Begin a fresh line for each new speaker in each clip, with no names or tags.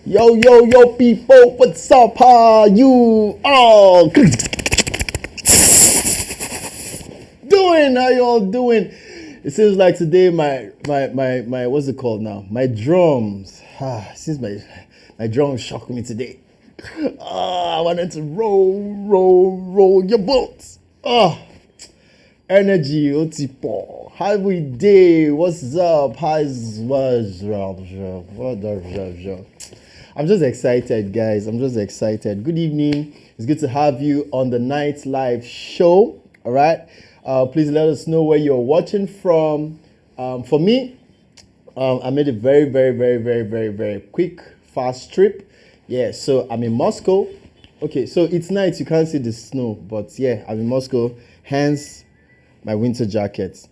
Yo, yo, yo, people, what's up? How you all doing? How you all doing? It seems like today my what's it called now? My drums. Since my drums shocked me today. I wanted to roll your boats. Energy, Otipo. How we day? What's up? I'm just excited, guys. I'm just excited. Good evening. It's good to have you on the Night Live show. All right. Please let us know where you're watching from. For me, I made a very quick, fast trip. Yeah. So I'm in Moscow. Okay. So it's night. You can't see the snow, but yeah, I'm in Moscow. Hence my winter jacket.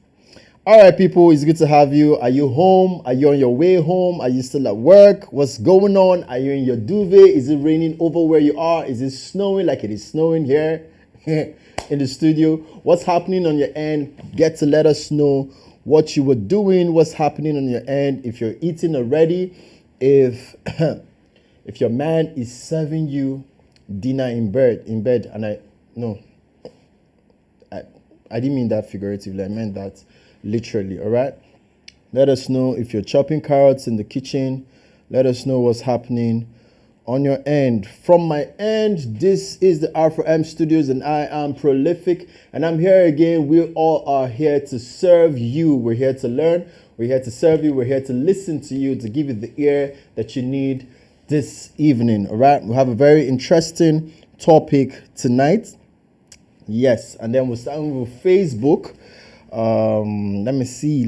All right, people, it's good to have you. Are you home? Are you on your way home? Are you still at work? What's going on? Are you in your duvet? Is it raining over where you are? Is it snowing like it is snowing here in the studio? What's happening on your end? Get to let us know what you were doing, what's happening on your end. If you're eating already, if if your man is serving you dinner in bed, and I didn't mean that figuratively. I meant that literally, all right? Let us know if you're chopping carrots in the kitchen. Let us know what's happening on your end. From my end, this is the R4M Studios, and I am Prolific. And I'm here again. We all are here to serve you. We're here to learn. We're here to serve you. We're here to listen to you, to give you the ear that you need this evening, all right? We have a very interesting topic tonight. Yes, and then we'll start with Facebook. Let me see.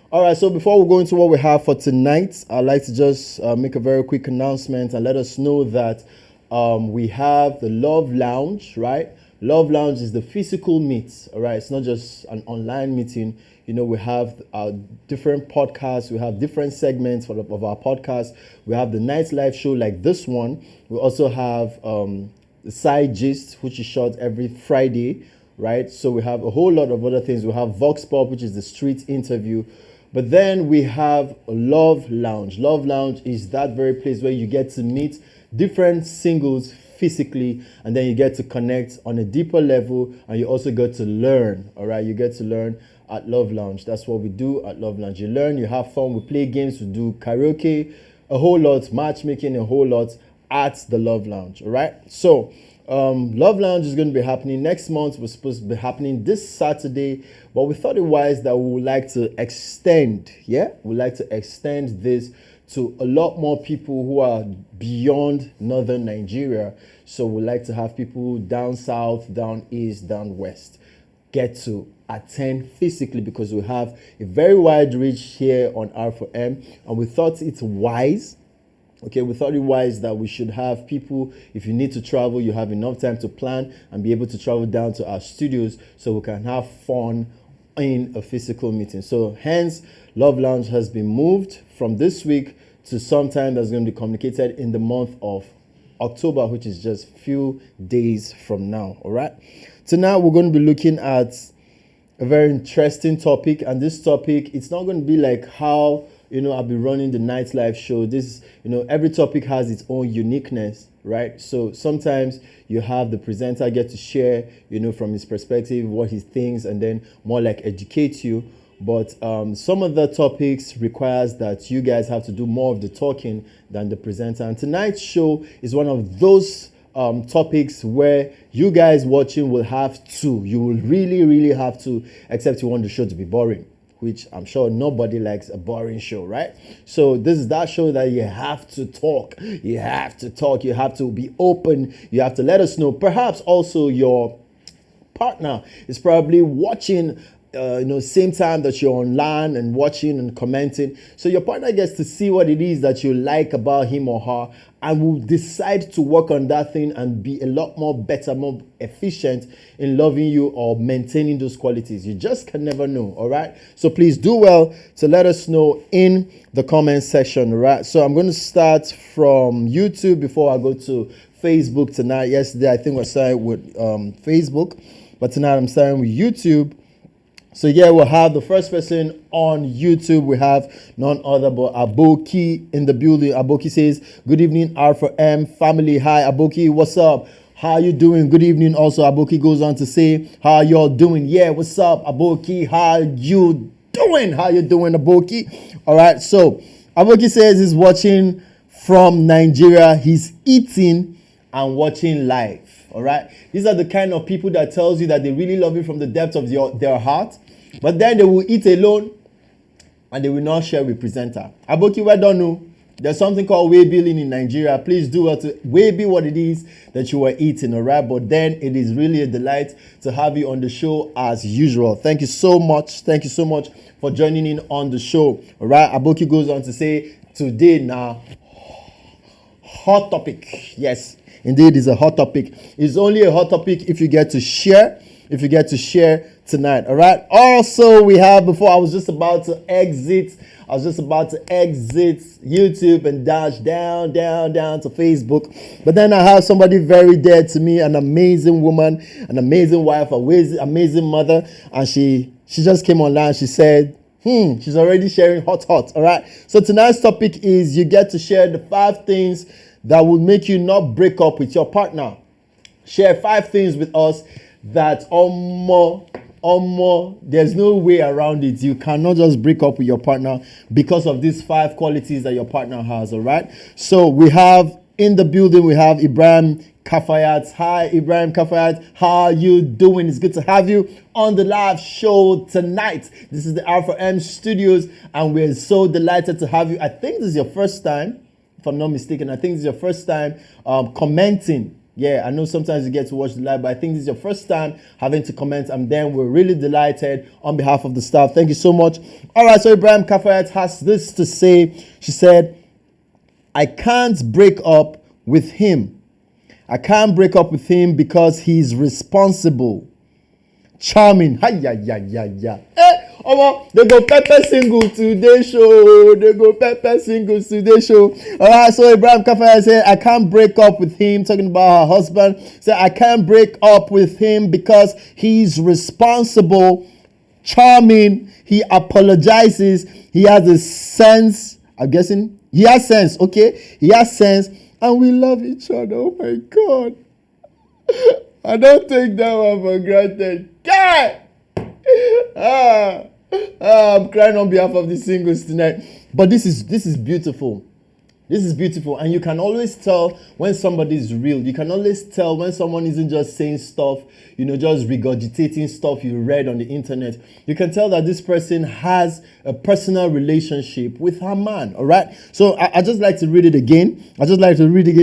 All right. So before we go into what we have for tonight, I'd like to just make a very quick announcement and let us know that we have the Love Lounge, right? Love Lounge is the physical meet, all right? It's not just an online meeting. You know, we have different podcasts. We have different segments of our podcast. We have the Night Live show like this one. We also have the Side Gist, which is shot every Friday, right? So we have a whole lot of other things. We have Vox Pop, which is the street interview. But then we have Love Lounge. Love Lounge is that very place where you get to meet different singles physically, and then you get to connect on a deeper level, and you also get to learn, all right? You get to learn at Love Lounge. That's what we do at Love Lounge. You learn, you have fun, we play games, we do karaoke, a whole lot, matchmaking, a whole lot at the Love Lounge, all right? So Love Lounge is going to be happening next month. We're supposed to be happening this Saturday, but we thought it wise that we would like to extend, we'd like to extend this to a lot more people who are beyond northern Nigeria. So we like to have people down south, down east, down west get to attend physically, because we have a very wide reach here on R4M, and we thought it's wise. Okay, we thought it wise that we should have people, if you need to travel, you have enough time to plan and be able to travel down to our studios so we can have fun in a physical meeting. So hence, Love Lounge has been moved from this week to sometime that's going to be communicated in the month of October, which is just a few days from now, all right? Tonight, we're going to be looking at a very interesting topic, and this topic, it's not going to be like how, I'll be running the Night Live show. This, every topic has its own uniqueness, right? So sometimes you have the presenter get to share, from his perspective, what he thinks, and then more like educate you. But some of the topics requires that you guys have to do more of the talking than the presenter. And tonight's show is one of those topics where you guys watching will have to. You will really have to, except you want the show to be boring, which I'm sure nobody likes a boring show, right? So this is that show that you have to talk. You have to talk. You have to be open. You have to let us know. Perhaps also your partner is probably watching same time that you're online and watching and commenting. So your partner gets to see what it is that you like about him or her, and will decide to work on that thing and be a lot more better, more efficient in loving you or maintaining those qualities. You just can never know, all right? So please do well to let us know in the comment section, all right? So I'm going to start from YouTube before I go to Facebook tonight. Yesterday, I think we started with Facebook, but tonight I'm starting with YouTube. So yeah, we'll have the first person on YouTube. We have none other but Aboki in the building. Aboki says, "Good evening, R4M family. Hi, Aboki. What's up? How you doing? Good evening." Also, Aboki goes on to say, "How y'all doing? Yeah, what's up, Aboki? How you doing? How you doing, Aboki?" All right. So Aboki says he's watching from Nigeria. He's eating and watching live. All right. These are the kind of people that tells you that they really love you from the depths of their heart, but then they will eat alone and they will not share with presenter. Aboki, well done. No. There's something called way billing in Nigeria. Please do way bill what it is that you are eating, all right? But then it is really a delight to have you on the show as usual. Thank you so much. Thank you so much for joining in on the show, all right? Aboki goes on to say, today now, hot topic. Yes, indeed, it's a hot topic. It's only a hot topic if you get to share. If you get to share tonight, all right. Also, we have I was just about to exit YouTube and dash down to Facebook. But then I have somebody very dear to me, an amazing woman, an amazing wife, amazing mother, and she just came online. She said, she's already sharing hot. All right. So tonight's topic is you get to share the 5 things that will make you not break up with your partner. Share 5 things with us that there's no way around it. You cannot just break up with your partner because of these 5 qualities that your partner has. All right. So we have in the building, we have Ibrahim Kafayat. Hi, Ibrahim Kafayat. How are you doing? It's good to have you on the live show tonight. This is the R4M Studios, and we're so delighted to have you. I think this is your first time, if I'm not mistaken. I think this is your first time commenting. Yeah, I know sometimes you get to watch the live, but I think this is your first time having to comment, and then we're really delighted on behalf of the staff. Thank you so much. All right, so Ibrahim Kafayat has this to say. She said, I can't break up with him. I can't break up with him because he's responsible. Charming. Hi, yeah. They go pepper singles today show. All right, so Ibrahim Kafaya said, I can't break up with him, talking about her husband. Said, I can't break up with him because he's responsible, charming, he apologizes, he has a sense, I'm guessing, he has sense, okay? He has sense, and we love each other. Oh my God. I don't take that one for granted. God! I'm crying on behalf of the singles tonight. But this is beautiful. This is beautiful. And you can always tell when somebody is real. You can always tell when someone isn't just saying stuff, just regurgitating stuff you read on the internet. You can tell that this person has a personal relationship with her man. All right. So I just like to read it again.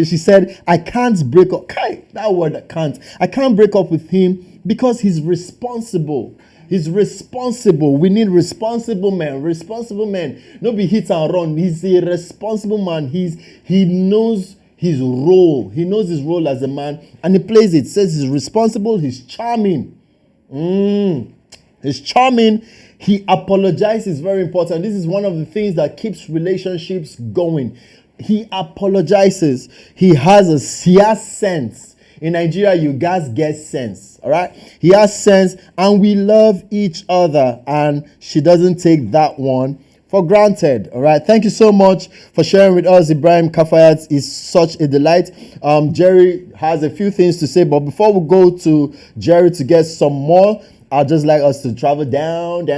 She said, I can't break up. That word, I can't. I can't break up with him because he's responsible. He's responsible. We need responsible men. Responsible men. No be hit and run. He's a responsible man. He knows his role. He knows his role as a man, and he plays it. Says he's responsible. He's charming. He's charming. He apologizes. Very important. This is one of the things that keeps relationships going. He apologizes. He has sense. In Nigeria, you guys get sense, all right? He has sense, and we love each other, and she doesn't take that one for granted, all right? Thank you so much for sharing with us. Ibrahim Kafayat is such a delight. Jerry has a few things to say, but before we go to Jerry to get some more, I'd just like us to travel down to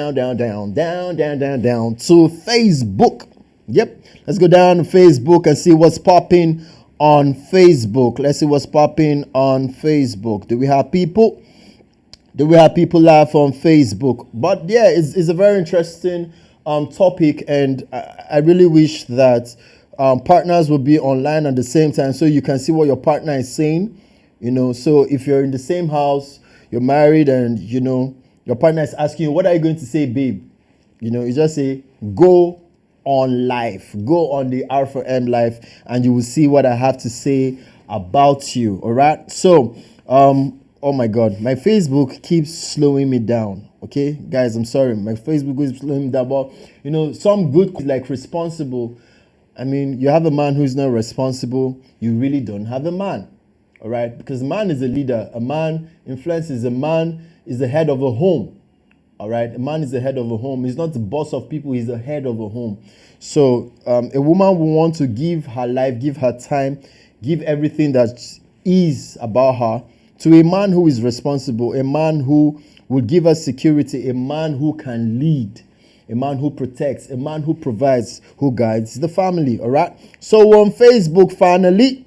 Facebook. Yep, let's go down to Facebook and see what's popping on Facebook. Let's see what's popping on Facebook. Do we have people live on Facebook? But yeah, it's a very interesting topic, and I really wish that partners will be online at the same time so you can see what your partner is saying. So if you're in the same house, you're married, and your partner is asking you, what are you going to say, babe? You just say, go on live, go on the R4M live, and you will see what I have to say about you. All right. So oh my God, my Facebook keeps slowing me down. Okay, guys, I'm sorry, my Facebook is slowing me down. But some good, like responsible. I mean, you have a man who's not responsible, you really don't have a man. All right, because a man is a leader, a man influences, a man is the head of a home. All right, a man is the head of a home. He's not the boss of people, he's the head of a home. So a woman will want to give her life, give her time, give everything that is about her to a man who is responsible, a man who will give us security, a man who can lead, a man who protects, a man who provides, who guides the family. All right. So we're on Facebook finally.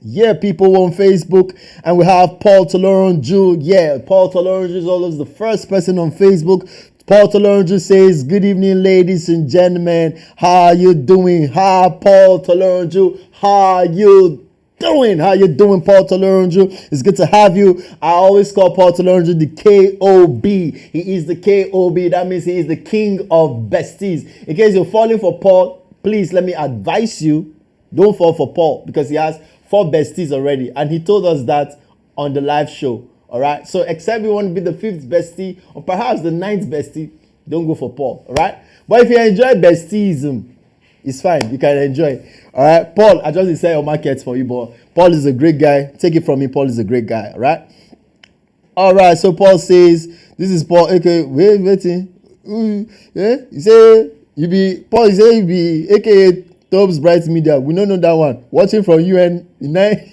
Yeah, people on Facebook, and we have Paul Toloronju. Yeah, Paul Toloronju is always the first person on Facebook. Paul Toloronju says, "Good evening, ladies and gentlemen. How are you doing? Hi, Paul Toloronju. How are you doing? How you doing, Paul Toloronju? It's good to have you. I always call Paul Toloronju the KOB. He is the KOB. That means he is the king of besties. In case you're falling for Paul, please let me advise you, don't fall for Paul, because he has 4 besties already, and he told us that on the live show. All right, so except you want to be the 5th bestie or perhaps the 9th bestie, don't go for Paul. All right, but if you enjoy besties, it's fine, you can enjoy. All right, Paul, I just say your markets for you, but Paul is a great guy. Take it from me, Paul is a great guy. All right, so Paul says, this is Paul. Okay, waiting. Yeah, you say you be Paul. You say you be AKA Tobes Bright Media. We don't know that one. Watching from UN United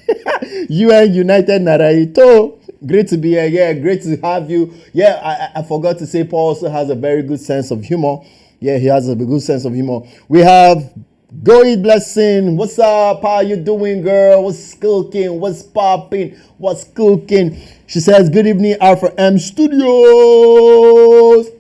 Naraito. Great to be here. Yeah, great to have you. Yeah, I forgot to say Paul also has a very good sense of humor. Yeah, he has a good sense of humor. We have Go Eat Blessing. What's up? How you doing, girl? What's cooking? What's popping? What's cooking? She says, good evening, Alpha M Studios.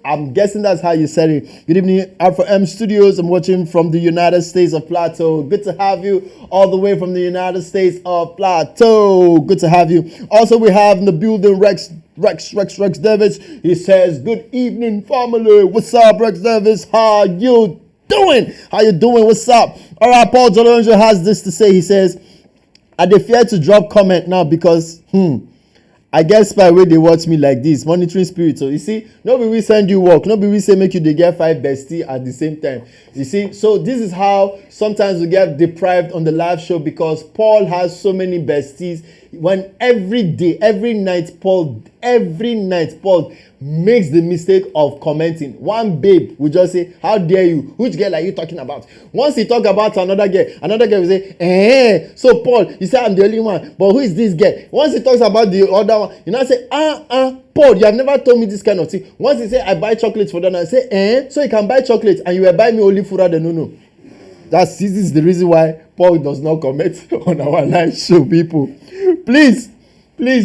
I'm guessing that's how you said it. Good evening, Alpha M Studios. I'm watching from the United States of Plateau. Good to have you all the way from the United States of Plateau. Good to have you. Also, we have in the building Rex Davis. He says, good evening, family. What's up, Rex Davis? How you doing? How you doing? What's up? All right, Paul Jolonjo has this to say. He says, I dey fear to drop comment now because I guess by way they watch me like this, monitoring spirit. So you see, nobody will send you work, nobody will say make you they get 5 bestie at the same time. You see, so this is how sometimes we get deprived on the live show because Paul has so many besties. When every day, every night, Paul makes the mistake of commenting. One babe will just say, how dare you? Which girl are you talking about? Once he talk about another girl will say, so Paul, you say I'm the only one, but who is this girl? Once he talks about the other one, you now say, Paul, you have never told me this kind of thing. Once he say, I buy chocolates for them, I say, so you can buy chocolates and you will buy me only fura de no. This is the reason why Paul does not comment on our live show, people. Please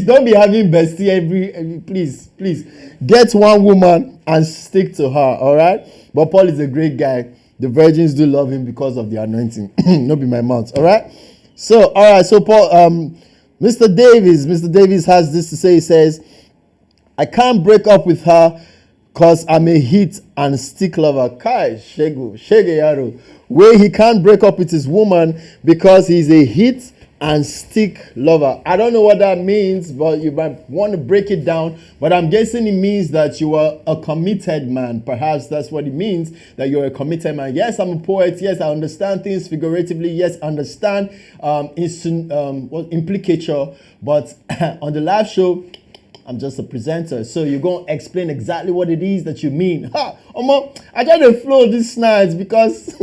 don't be having bestie every please get one woman and stick to her. All right, but Paul is a great guy. The virgins do love him because of the anointing. Not be my mouth. All right, so Paul, Mr. Davis has this to say. He says, I can't break up with her because I'm a hit and stick lover. Kai Shege Yaro. Where he can't break up with his woman because he's a hit and stick lover. I don't know what that means, but you might want to break it down. But I'm guessing it means that you are a committed man. Perhaps that's what it means, that you're a committed man. Yes, I'm a poet. Yes, I understand things figuratively. Yes, I understand implicature. But on the live show, I'm just a presenter. So you're going to explain exactly what it is that you mean. I try to flow these nights because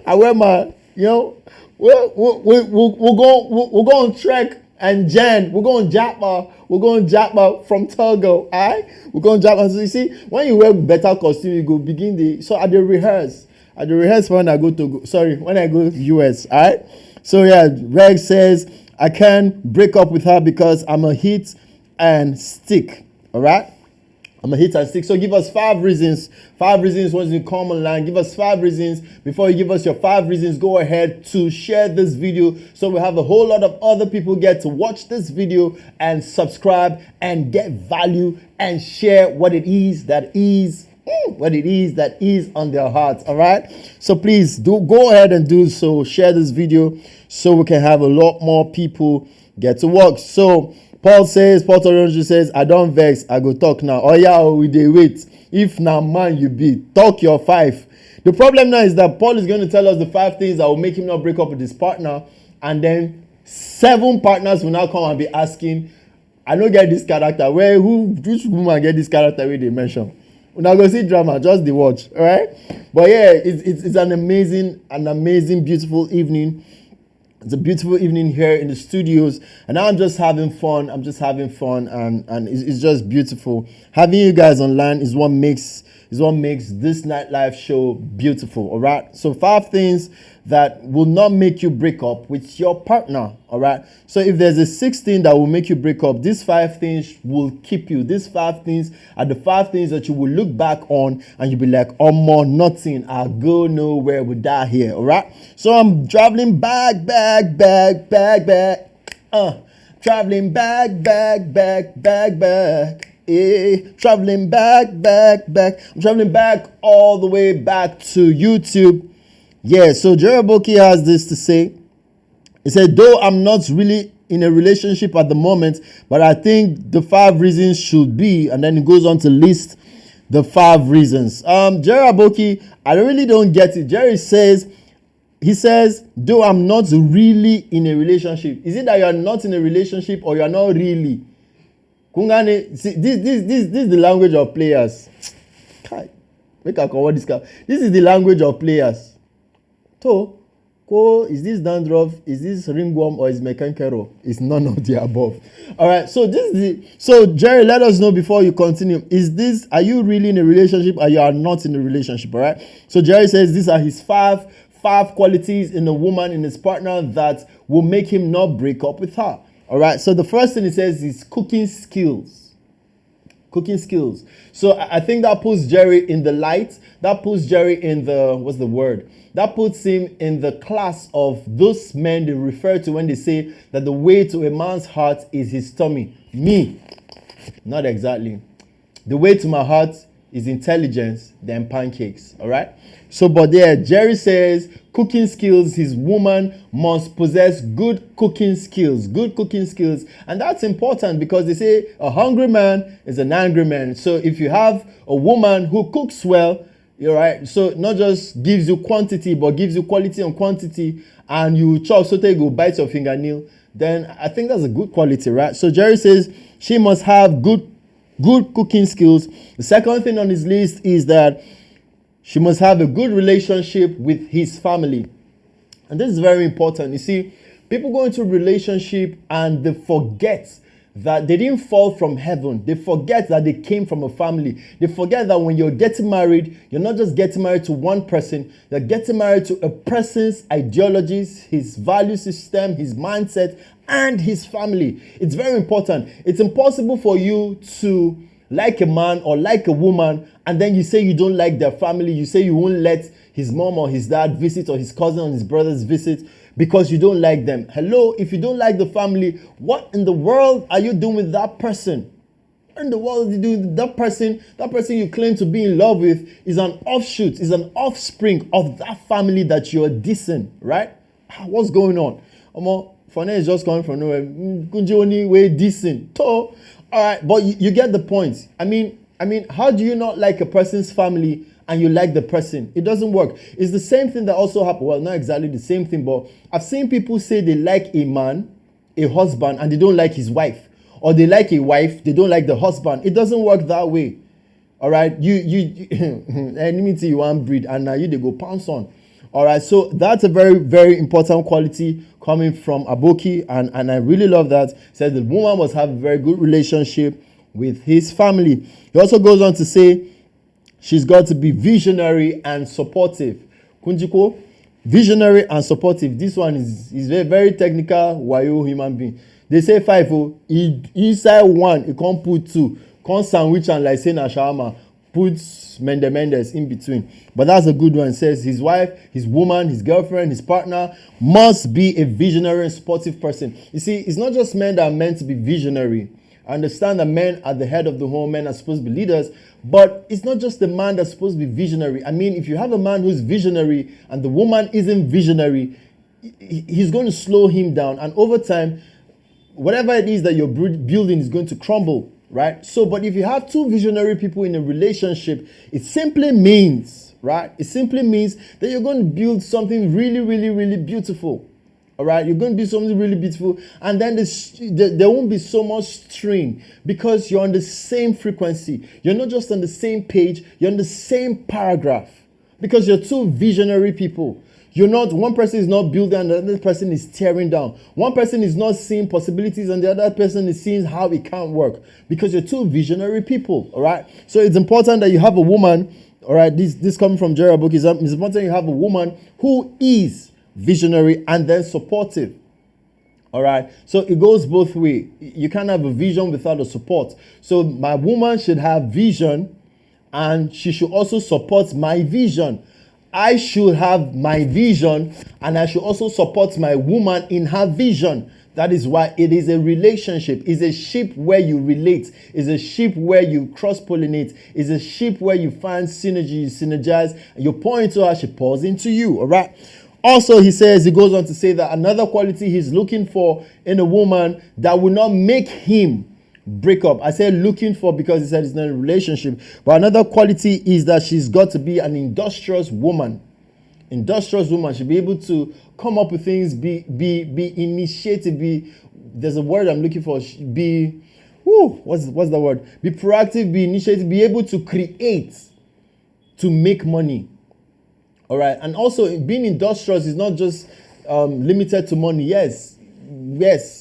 I wear my, we'll go on Trek and Jen. We're going Japa from Togo. All right? We're going Japa. So you see, when you wear better costume, you go begin so I rehearse when I go when I go US. All right? So yeah, Reg says, I can't break up with her because I'm a hit and stick. All right, I'm a hit and stick. So give us 5 reasons. 5 reasons once you come online. Give us 5 reasons. Before you give us your 5 reasons, go ahead to share this video so we have a whole lot of other people get to watch this video and subscribe and get value and share what it is that is on their hearts. All right, so please go ahead and do so. Share this video so we can have a lot more people get to watch. So Paul Toronjo says, I don't vex, I go talk now. Oh yeah, we dey wait. If now man you be, talk your 5. The problem now is that Paul is going to tell us the 5 things that will make him not break up with his partner, and then 7 partners will now come and be asking, I don't get this character. Which woman get this character where they mention? We're not gonna see drama, just the watch, all right? But yeah, it's an amazing, beautiful evening. It's a beautiful evening here in the studios, and I'm just having fun. And it's just beautiful. Having you guys online is what makes this nightlife show beautiful. All right. So 5 things that will not make you break up with your partner. All right. So if there's a 16 that will make you break up, these 5 things will keep you. These 5 things are the 5 things that you will look back on and you'll be like, oh more nothing. I'll go nowhere with that here. All right. So I'm traveling back. Traveling back. Traveling back. I'm traveling back all the way back to YouTube. Yeah, so Jeraboki has this to say. He said, though I'm not really in a relationship at the moment, but I think the 5 reasons should be, and then he goes on to list the 5 reasons. Jeraboki, I really don't get it. He says, though I'm not really in a relationship. Is it that you are not in a relationship or you are not really? Kungane, see, this is the language of players. Make a cover this guy. This is the language of players. So, is this dandruff? Is this ringworm or is mekankero? It's none of the above. All right. So Jerry, let us know before you continue. Are you really in a relationship or you are not in a relationship? All right. So Jerry says these are his five qualities in a woman, in his partner, that will make him not break up with her. All right. So the first thing he says is cooking skills. Cooking skills. So I think that puts Jerry in the light. That puts Jerry in that puts him in the class of those men they refer to when they say that the way to a man's heart is his tummy. Me, not exactly. The way to my heart is intelligence, then pancakes. All right. So, but there, Jerry says cooking skills. His woman must possess good cooking skills. Good cooking skills, and that's important because they say a hungry man is an angry man. So, if you have a woman who cooks well, you're right. So not just gives you quantity, but gives you quality and quantity, and you chop so they go bite your fingernail, then I think that's a good quality, right? So Jerry says she must have good cooking skills. The second thing on his list is that she must have a good relationship with his family. And this is very important. You see, people go into a relationship and they forget that they didn't fall from heaven. They forget that they came from a family. They forget that when you're getting married, you're not just getting married to one person. You're getting married to a person's ideologies, his value system, his mindset, and his family. It's very important. It's impossible for you to like a man or like a woman and then you say you don't like their family. You say you won't let his mom or his dad visit or his cousin or his brothers visit because you don't like them. Hello, if you don't like the family, what in the world are you doing with that person? What in the world are you doing with that person? That person you claim to be in love with is an offshoot, is an offspring of that family that you're dissing, right? What's going on? Fane is just coming from nowhere. Kunji way dissing. All right, but you get the point. I mean, how do you not like a person's family and you like the person? It doesn't work. It's the same thing that also happened. Well, not exactly the same thing, but I've seen people say they like a man, a husband, and they don't like his wife. Or they like a wife, they don't like the husband. It doesn't work that way. All right? You enemy to you one breed, and now they go pounce on. All right, so that's a very, very important quality coming from Aboki, and I really love that. It says the woman must have a very good relationship with his family. He also goes on to say she's got to be visionary and supportive. Kunjiko, visionary and supportive. This one is very, very technical. Wayo human being. They say 5. Inside 1, you can't put 2. Can't sandwich and like saying a shawarma. Put Mendes in between. But that's a good one. It says his wife, his woman, his girlfriend, his partner must be a visionary and supportive person. You see, it's not just men that are meant to be visionary. I understand that men are the head of the home, men are supposed to be leaders, but it's not just the man that's supposed to be visionary. I mean, if you have a man who's visionary and the woman isn't visionary, he's going to slow him down. And over time, whatever it is that you're building is going to crumble, right? So, but if you have 2 visionary people in a relationship, it simply means, right? It simply means that you're going to build something really, really, really beautiful. All right, you're going to be something really beautiful, and then there won't be so much strain because you're on the same frequency. You're not just on the same page, you're on the same paragraph because you're two visionary people. You're not, one person is not building and the other person is tearing down. One person is not seeing possibilities and the other person is seeing how it can't work because you're two visionary people. All right, so it's important that you have a woman. All right, this coming from Jerry book is important you have a woman who is visionary and then supportive. All right, so it goes both ways. You can't have a vision without a support. So my woman should have vision and she should also support my vision. I should have my vision and I should also support my woman in her vision. That is why it is a relationship. It's a ship where you relate. It's a ship where you cross-pollinate. It's a ship where you find synergy, you synergize, and you pour into her, she pours into you. All right. Also, he goes on to say that another quality he's looking for in a woman that will not make him break up. I said looking for because he said it's not a relationship. But another quality is that she's got to be an industrious woman. Industrious woman should be able to come up with things, be initiative, there's a word I'm looking for, what's the word? Be proactive, be initiative, be able to create, to make money. All right, and also being industrious is not just limited to money. Yes,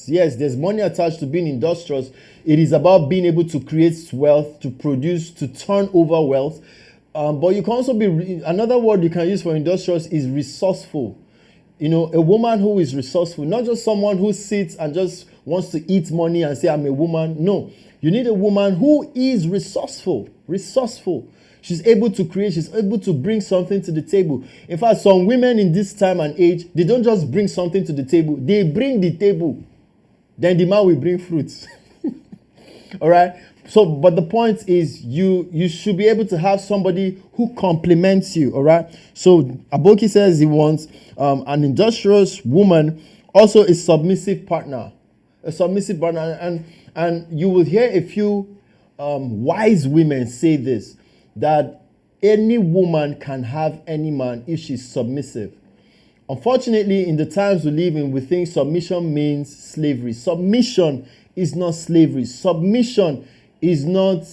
there's money attached to being industrious. It is about being able to create wealth, to produce, to turn over wealth. But you can also be, another word you can use for industrious is resourceful. You know, a woman who is resourceful, not just someone who sits and just wants to eat money and say, I'm a woman. No, you need a woman who is resourceful. She's able to create, she's able to bring something to the table. In fact, some women in this time and age, they don't just bring something to the table, they bring the table. Then the man will bring fruits. All right. So, but the point is you should be able to have somebody who complements you. All right. So Aboki says he wants an industrious woman, also a submissive partner. And you will hear a few wise women say this, that any woman can have any man if she's submissive. Unfortunately, in the times we live in, we think submission means slavery. Submission is not slavery. Submission is not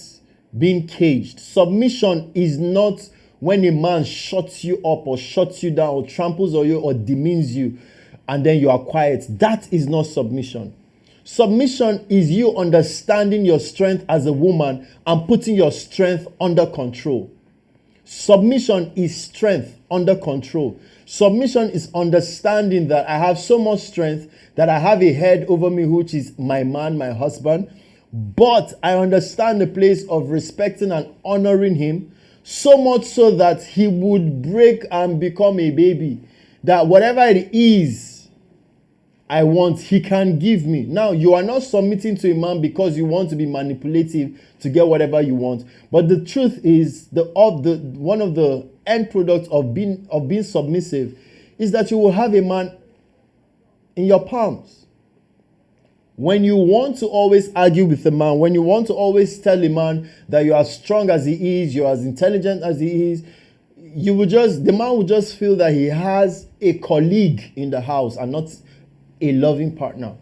being caged. Submission is not when a man shuts you up or shuts you down or tramples on you or demeans you and then you are quiet. That is not submission. Submission is you understanding your strength as a woman and putting your strength under control. Submission is strength under control. Submission is understanding that I have so much strength that I have a head over me, which is my man, my husband. But I understand the place of respecting and honoring him, so much so that he would break and become a baby. That whatever it is I want, he can give me. Now, you are not submitting to a man because you want to be manipulative to get whatever you want. But the truth is, one of the end products of being submissive is that you will have a man in your palms. When you want to always argue with a man, when you want to always tell a man that you are as strong as he is, you're as intelligent as he is, the man will just feel that he has a colleague in the house and not a loving partner.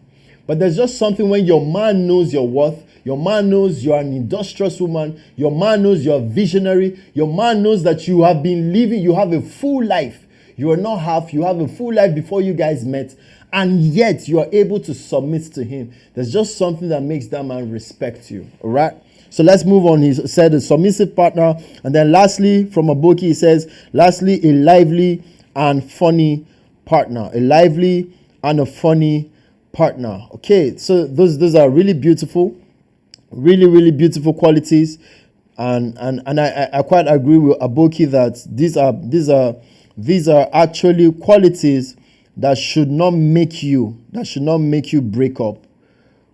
But there's just something when your man knows your worth, your man knows you're an industrious woman, your man knows you're visionary, your man knows that you have been living, you have a full life. You are not half, you have a full life before you guys met, and yet you are able to submit to him. There's just something that makes that man respect you. All right. So let's move on. He said a submissive partner. And then lastly, from Aboki, he says, lastly, a lively and funny partner. A lively and a funny partner. Okay, so those are really beautiful, really beautiful qualities, and I quite agree with Aboki that these are actually qualities that should not make you break up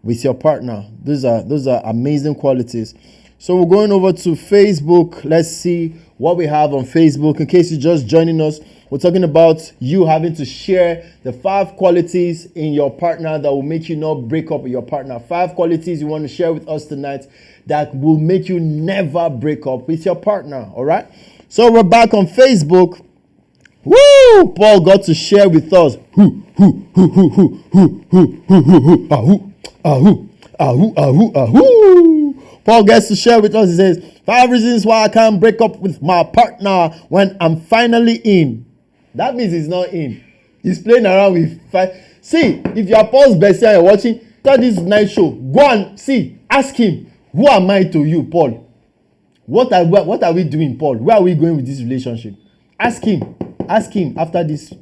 with your partner. Those are amazing qualities. So we're going over to Facebook. Let's see what we have on Facebook. In case you're just joining us, we're talking about you having to share the 5 qualities in your partner that will make you not break up with your partner. 5 qualities you want to share with us tonight that will make you never break up with your partner. All right. So we're back on Facebook. Woo! Paul got to share with us Paul gets to share with us. He says, 5 reasons why I can't break up with my partner when I'm finally in. That means he's not in. He's playing around with 5. See, if you're Paul's bestie and you're watching this night show, go and see, ask him, who am I to you, Paul? What are we doing, Paul? Where are we going with this relationship? Ask him after this.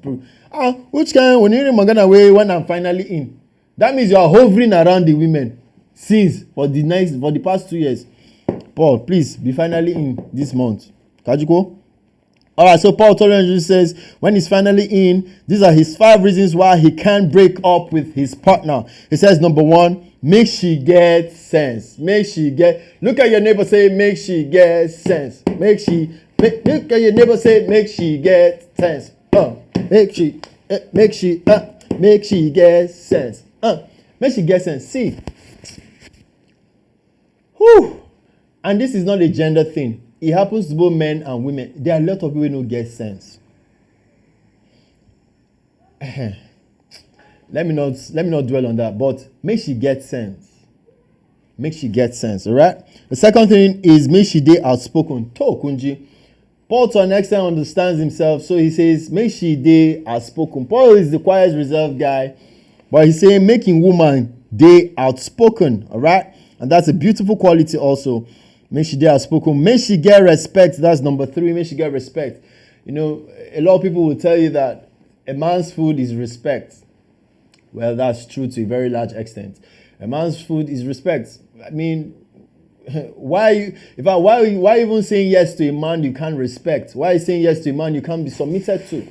Which kind when you're Magana way when I'm finally in? That means you are hovering around the women since for the past 2 years. Paul, please be finally in this month. Kajuko? Alright, so Paul Tolerance says when he's finally in, these are his 5 reasons why he can't break up with his partner. He says, number 1, make she get sense. Look at your neighbor, say, make she get sense. Look at your neighbor, say, make she get sense. Make she get sense. Make she get sense. See. Whew. And this is not a gender thing. It happens to both men and women. There are a lot of people who don't get sense. Let me not dwell on that. But make she get sense. All right. The second thing is make she dey outspoken. Kunji. Paul to an extent understands himself, so he says make she dey outspoken. Paul is the quiet, reserved guy, but he's saying making woman dey outspoken. All right, and that's a beautiful quality also. Make she dey outspoken. Make she get respect. That's number 3. Make she get respect. You know, a lot of people will tell you that a man's food is respect. Well, that's true to a very large extent. A man's food is respect. I mean, why even saying yes to a man you can't respect? Why are you saying yes to a man you can't be submitted to?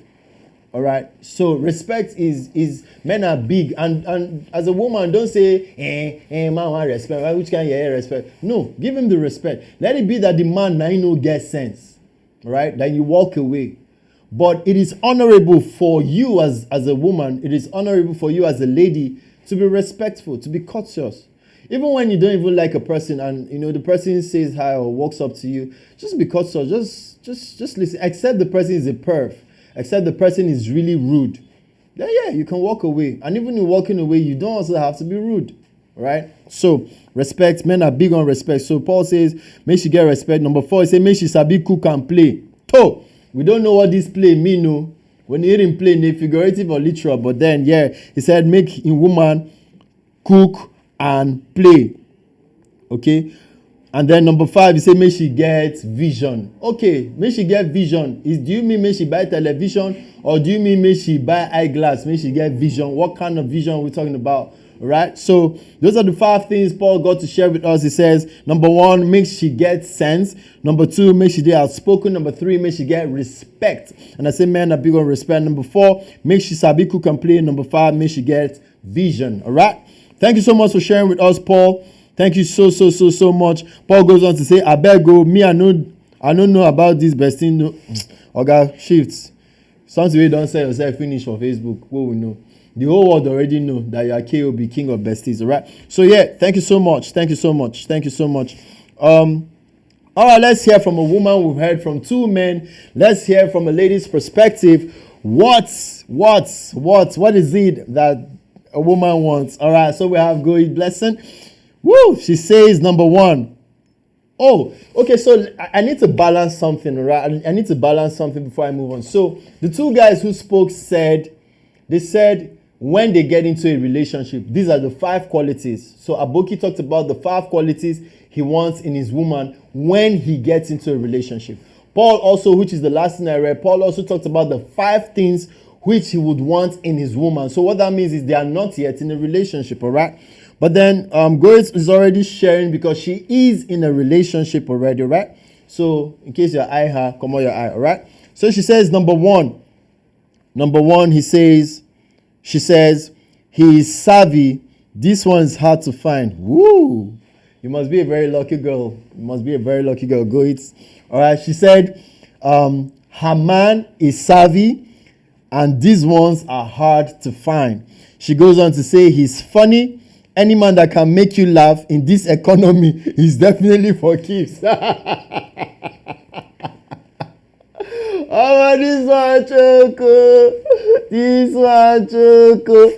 All right. So respect is men are big, and as a woman, don't say man want respect. Which kind of respect? No, give him the respect. Let it be that the man now no get sense. All right. That you walk away. But it is honorable for you as a woman. It is honorable for you as a lady to be respectful, to be courteous. Even when you don't even like a person and you know the person says hi or walks up to you, just be courteous. Just listen. Except the person is a perv. Except the person is really rude. Then yeah, you can walk away. And even in walking away, you don't also have to be rude. Right? So respect. Men are big on respect. So Paul says, make she get respect. Number 4, he says, make she sabi cook and play. We don't know what this play mean, no. When you hear him play, they figurative or literal. But then, yeah, he said, make in woman cook and play. Okay. And then number 5, he said, make she get vision. Okay, make she get vision. Do you mean make she buy television? Or do you mean make she buy eyeglass? Make she get vision. What kind of vision are we talking about? All right. So those are the 5 things Paul got to share with us. He says, number 1, make she get sense. Number 2, make she dey outspoken. Number 3, make she get respect. And I say men are big on respect. Number 4, make she sabi cook and play. Number 5, make she get vision. All right. Thank you so much for sharing with us, Paul. Thank you so much. Paul goes on to say, I beg go, me, I don't know about this best thing. No. Okay, shifts. Something you don't say yourself finish for Facebook. What we know. The whole world already know that you are KOB, king of besties, all right? So yeah, thank you so much. All right, let's hear from a woman. We've heard from 2 men. Let's hear from a lady's perspective. What is it that a woman wants? All right, so we have Goid Blessing. Woo! She says, number 1. Oh, okay, so I need to balance something, right? I need to balance something before I move on. So the 2 guys who spoke said when they get into a relationship, these are the 5 qualities. So Aboki talked about the 5 qualities he wants in his woman when he gets into a relationship. Paul also, which is the last thing I read, Paul also talked about the 5 things which he would want in his woman. So what that means is they are not yet in a relationship, all right? But then Grace is already sharing because she is in a relationship already, right? So in case you eye her, come on your eye, all right? So she says, number one, she says, he is savvy. This one is hard to find. Woo! You must be a very lucky girl. Go it. All right. She said, her man is savvy and these ones are hard to find. She goes on to say he's funny. Any man that can make you laugh in this economy is definitely for keeps. Oh, this one choco. This one choco.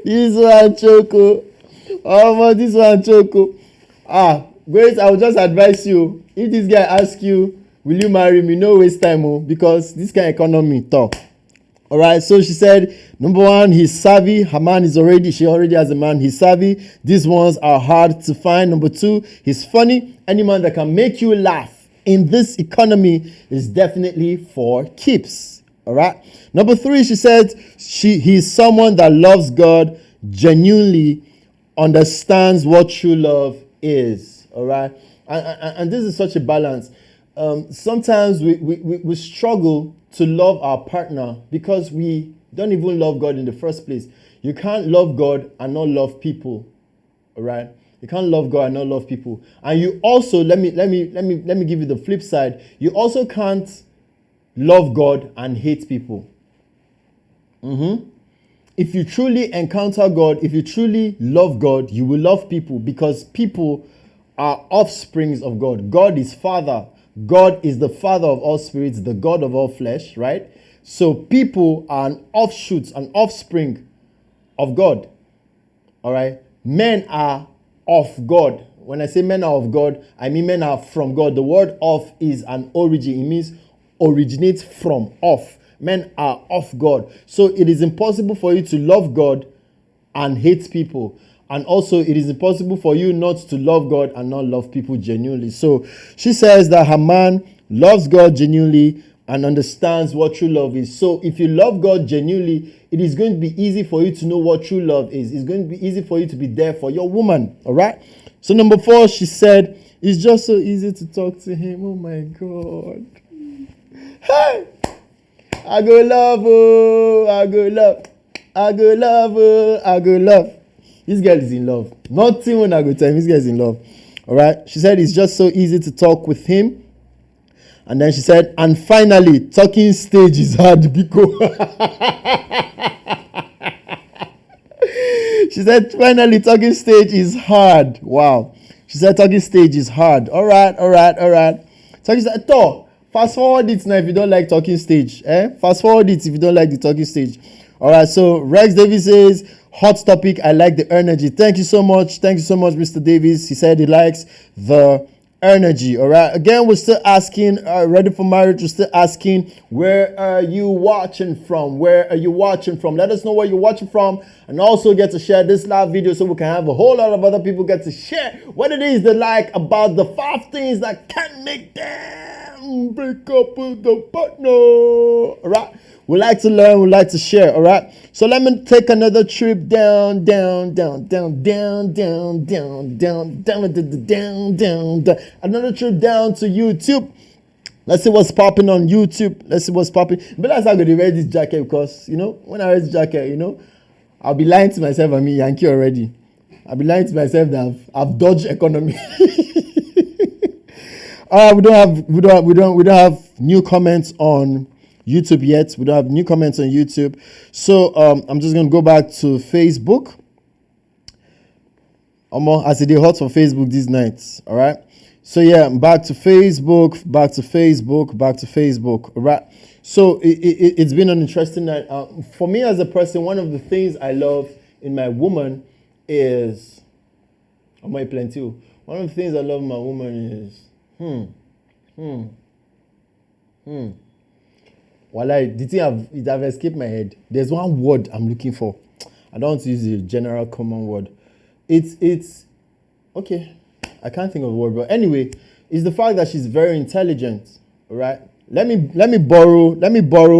This one choco. Oh, this one choco. Grace, I will just advise you. If this guy asks you, will you marry me? No waste time, because this kind of economy tough. All right, so she said, number one, he's savvy. Her man she already has a man. He's savvy. These ones are hard to find. Number two, he's funny. Any man that can make you laugh in this economy is definitely for keeps. All right. Number three, she said, he's someone that loves God, genuinely understands what true love is. All right. And this is such a balance. Sometimes we struggle to love our partner because we don't even love God in the first place. You can't love God and not love people. All right. You can't love God and not love people. And you also, let me give you the flip side. You also can't love God and hate people. If you truly encounter God, if you truly love God, you will love people because people are offsprings of God. God is Father. God is the Father of all spirits, the God of all flesh, right? So people are an offshoot, an offspring of God. All right? Men are of God. When I say men are of God, I mean men are from God. The word of is an origin. It means originates from, of. Men are of God. So it is impossible for you to love God and hate people. And also, it is impossible for you not to love God and not love people genuinely. So she says that her man loves God genuinely and understands what true love is. So if you love God genuinely, it is going to be easy for you to know what true love is. It's going to be easy for you to be there for your woman. All right. So number four, she said, it's just so easy to talk to him. Oh my God. Hey, I go love, oh, I go love. I go love, oh, I go love. This girl is in love. Nothing when I go tell him, this girl is in love. All right. She said it's just so easy to talk with him. And then she said, and finally, talking stage is hard. She said, finally, talking stage is hard. Wow. She said, talking stage is hard. All right. Talking stage. Fast forward it now if you don't like talking stage. Fast forward it if you don't like the talking stage. All right. So Rex Davis says, hot topic. I like the energy. Thank you so much. Thank you so much, Mr. Davis. He said he likes the energy. All right. Again, we're still asking, ready for marriage. We're still asking, where are you watching from? Where are you watching from? Let us know where you're watching from, and also get to share this live video so we can have a whole lot of other people get to share what it is they like about the 5 things that can make them break up with the partner. All right. We like to learn, we like to share, all right? So let me take another trip down. Another trip down to YouTube. Let's see what's popping on YouTube. Let's see what's popping. But that's not going to wear this jacket because, when I wear this jacket, I'll be lying to myself. I'm in Yankee already. I'll be lying to myself that I've dodged economy. We don't have new comments on YouTube yet. We don't have new comments on YouTube. So I'm just going to go back to Facebook. As it is hot for Facebook these nights. All right. So yeah, back to Facebook. All right. So it's been an interesting night. For me as a person, one of the things I love in my woman is, one of the things I love in my woman is, Well, the thing it have escaped my head. There's one word I'm looking for. I don't want to use the general common word. It's okay. I can't think of a word, but anyway, it's the fact that she's very intelligent. All right. Let me borrow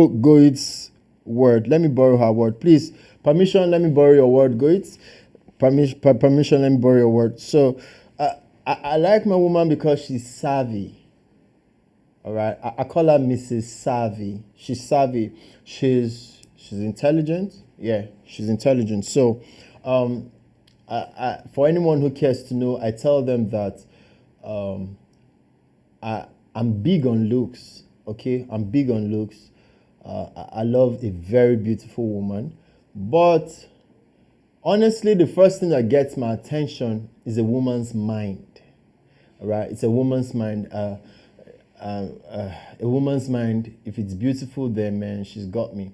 Goit's word. Let me borrow her word, please. Permission. Let me borrow your word, Goit. Permission. Let me borrow your word. So, I like my woman because she's savvy. All right, I call her Mrs. Savvy. She's savvy. She's intelligent. Yeah, she's intelligent. So, for anyone who cares to know, I tell them that I'm big on looks. Okay, I'm big on looks. I love a very beautiful woman, but honestly, the first thing that gets my attention is a woman's mind. All right, it's a woman's mind. A woman's mind, if it's beautiful, then man, she's got me,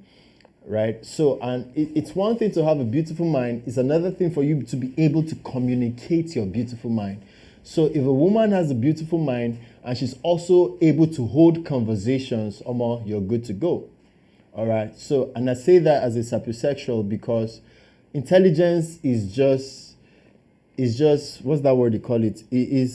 right? So, and it's one thing to have a beautiful mind, it's another thing for you to be able to communicate your beautiful mind. So if a woman has a beautiful mind and she's also able to hold conversations, you're good to go. All right. So, and I say that as a sapiosexual because intelligence is just what's that word you call it? It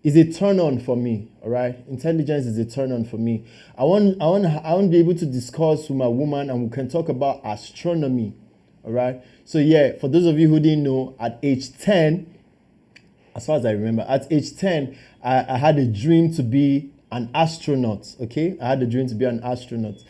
is a turn on for me. All right. Intelligence is a turn on for me. I want to be able to discuss with my woman and we can talk about astronomy. All right. So yeah, for those of you who didn't know, at age 10, as far as I remember, at age 10, I had a dream to be an astronaut. Okay. I had a dream to be an astronaut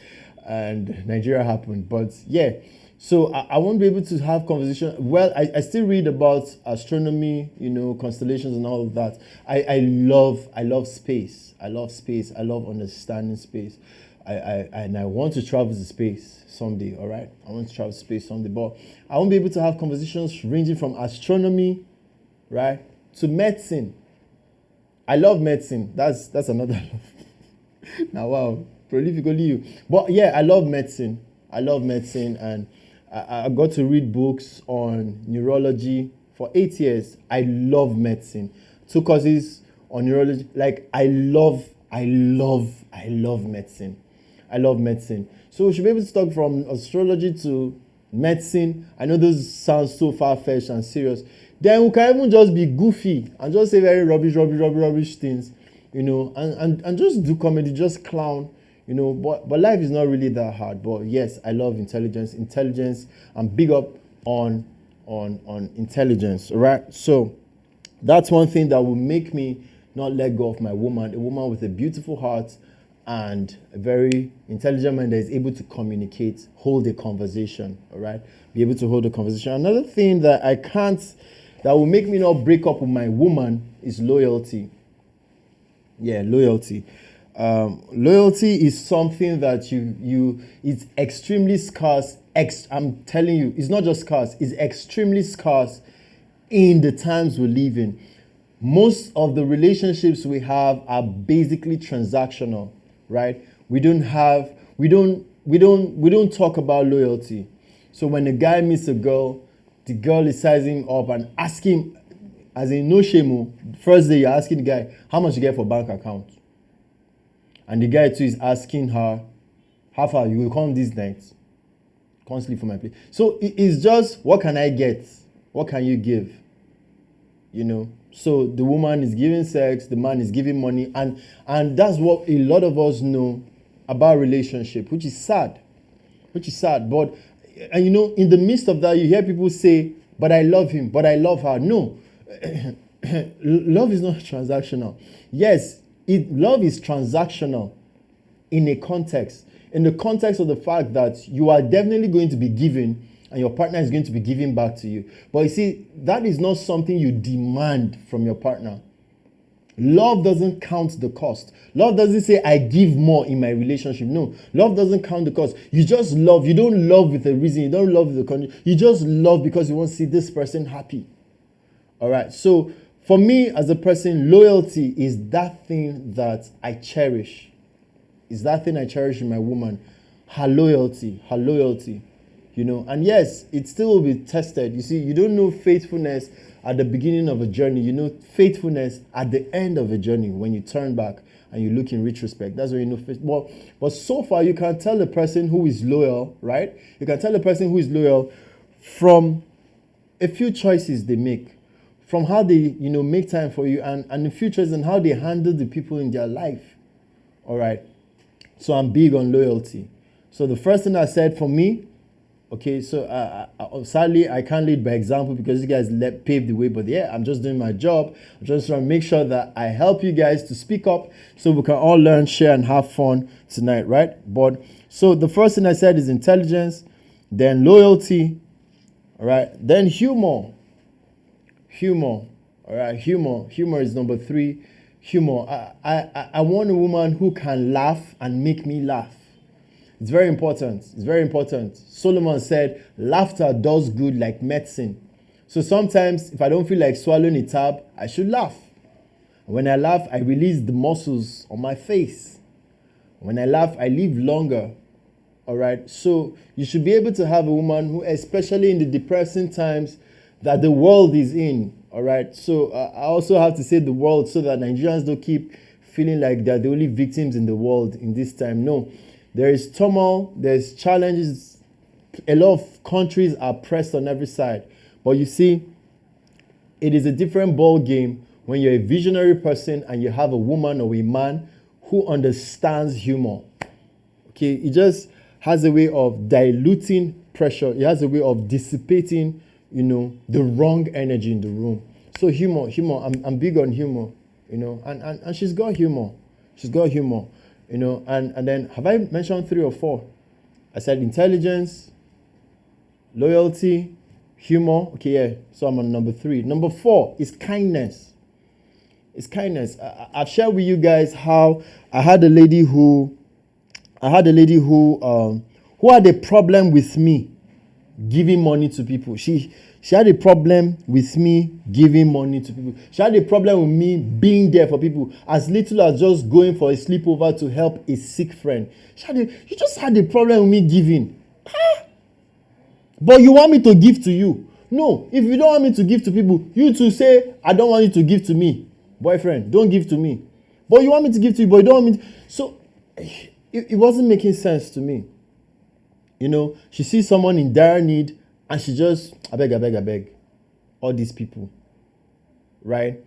and Nigeria happened. But yeah, so I won't be able to have conversation. Well, I still read about astronomy, constellations and all of that. I love space. I love space. I love understanding space. And I want to travel to space someday. All right, I want to travel to space someday, but I won't be able to have conversations ranging from astronomy, right, to medicine. I love medicine. That's another love. Now, wow, prolifically you. But yeah, I love medicine. And I got to read books on neurology for 8 years. I love medicine. 2 courses on neurology. Like I love medicine. I love medicine. So we should be able to talk from astrology to medicine. I know those sounds so far-fetched and serious. Then we can even just be goofy and just say very rubbish things, and just do comedy, just clown, but life is not really that hard. But yes, I love intelligence, and big up on intelligence, all right? So that's one thing that will make me not let go of my woman, a woman with a beautiful heart and a very intelligent mind that is able to communicate, hold a conversation, all right? Be able to hold a conversation. Another thing that that will make me not break up with my woman is loyalty. Yeah, loyalty. Loyalty is something that it's extremely scarce. I'm telling you, it's not just scarce, it's extremely scarce in the times we live in. Most of the relationships we have are basically transactional, right? We don't talk about loyalty. So when a guy meets a girl, the girl is sizing up and asking, as in no shame, first day you're asking the guy, how much you get for bank account? And the guy too is asking her, how far you will come this night? Can't sleep for my place. So it's just, what can I get? What can you give? So the woman is giving sex, the man is giving money, and that's what a lot of us know about relationship, which is sad. But in the midst of that, you hear people say, but I love him, but I love her. No, love is not transactional. Yes, love is transactional in the context of the fact that you are definitely going to be giving and your partner is going to be giving back to you. But you see, that is not something you demand from your partner. Love doesn't count the cost. Love doesn't say, I give more in my relationship. No, love doesn't count the cost. You just love. You don't love with a reason. You don't love with a condition. You just love because you want to see this person happy. All right. So for me as a person, loyalty is that thing that I cherish. Is that thing I cherish in my woman. Her loyalty. And yes, it still will be tested. You see, you don't know faithfulness at the beginning of a journey. You know faithfulness at the end of a journey when you turn back and you look in retrospect. That's when you know faith. But so far, you can tell a person who is loyal, right? You can tell a person who is loyal from a few choices they make, from how they, make time for you, and the few choices and how they handle the people in their life. All right. So I'm big on loyalty. So the first thing I said for me, okay, so sadly, I can't lead by example because you guys paved the way. But yeah, I'm just doing my job. I'm just trying to make sure that I help you guys to speak up so we can all learn, share, and have fun tonight, right? But so the first thing I said is intelligence, then loyalty, all right? Then humor. All right, humor is number 3. Humor. I want a woman who can laugh and make me laugh. It's very important. Solomon said, laughter does good like medicine. So sometimes if I don't feel like swallowing a tab, I should laugh. When I laugh, I release the muscles on my face. When I laugh, I live longer. All right. So you should be able to have a woman who, especially in the depressing times that the world is in. All right. So I also have to say the world so that Nigerians don't keep feeling like they're the only victims in the world in this time. No, there is turmoil, there's challenges. A lot of countries are pressed on every side. But you see, it is a different ball game when you're a visionary person and you have a woman or a man who understands humor. Okay, it just has a way of diluting pressure. It has a way of dissipating, the wrong energy in the room. So humor. I'm big on humor, and she's got humor. She's got humor, and then have I mentioned 3 or 4? I said intelligence, loyalty, humor. Okay, yeah. So I'm on number 3. Number 4 is kindness. It's kindness. I've shared with you guys how I had a lady who had a problem with me giving money to people. She had a problem with me giving money to people. She had a problem with me being there for people, as little as just going for a sleepover to help a sick friend. You just had a problem with me giving. But you want me to give to you. No, if you don't want me to give to people, you too say, I don't want you to give to me. Boyfriend, don't give to me. But you want me to give to you, but you don't want me to. So it wasn't making sense to me. She sees someone in dire need and she just, I beg, all these people, right?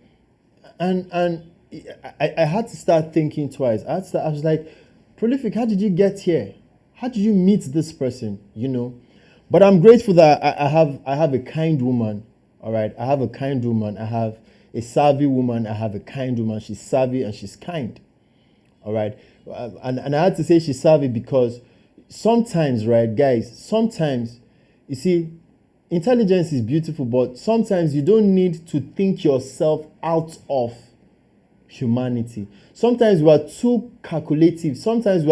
And I had to start thinking twice. I was like, Prolific, how did you get here? How did you meet this person, But I'm grateful that I have a kind woman, all right? I have a kind woman. I have a savvy woman. I have a kind woman. She's savvy and she's kind, all right? And I had to say she's savvy because sometimes, right, guys, sometimes, you see, intelligence is beautiful, but sometimes you don't need to think yourself out of humanity. Sometimes we are too calculative. Sometimes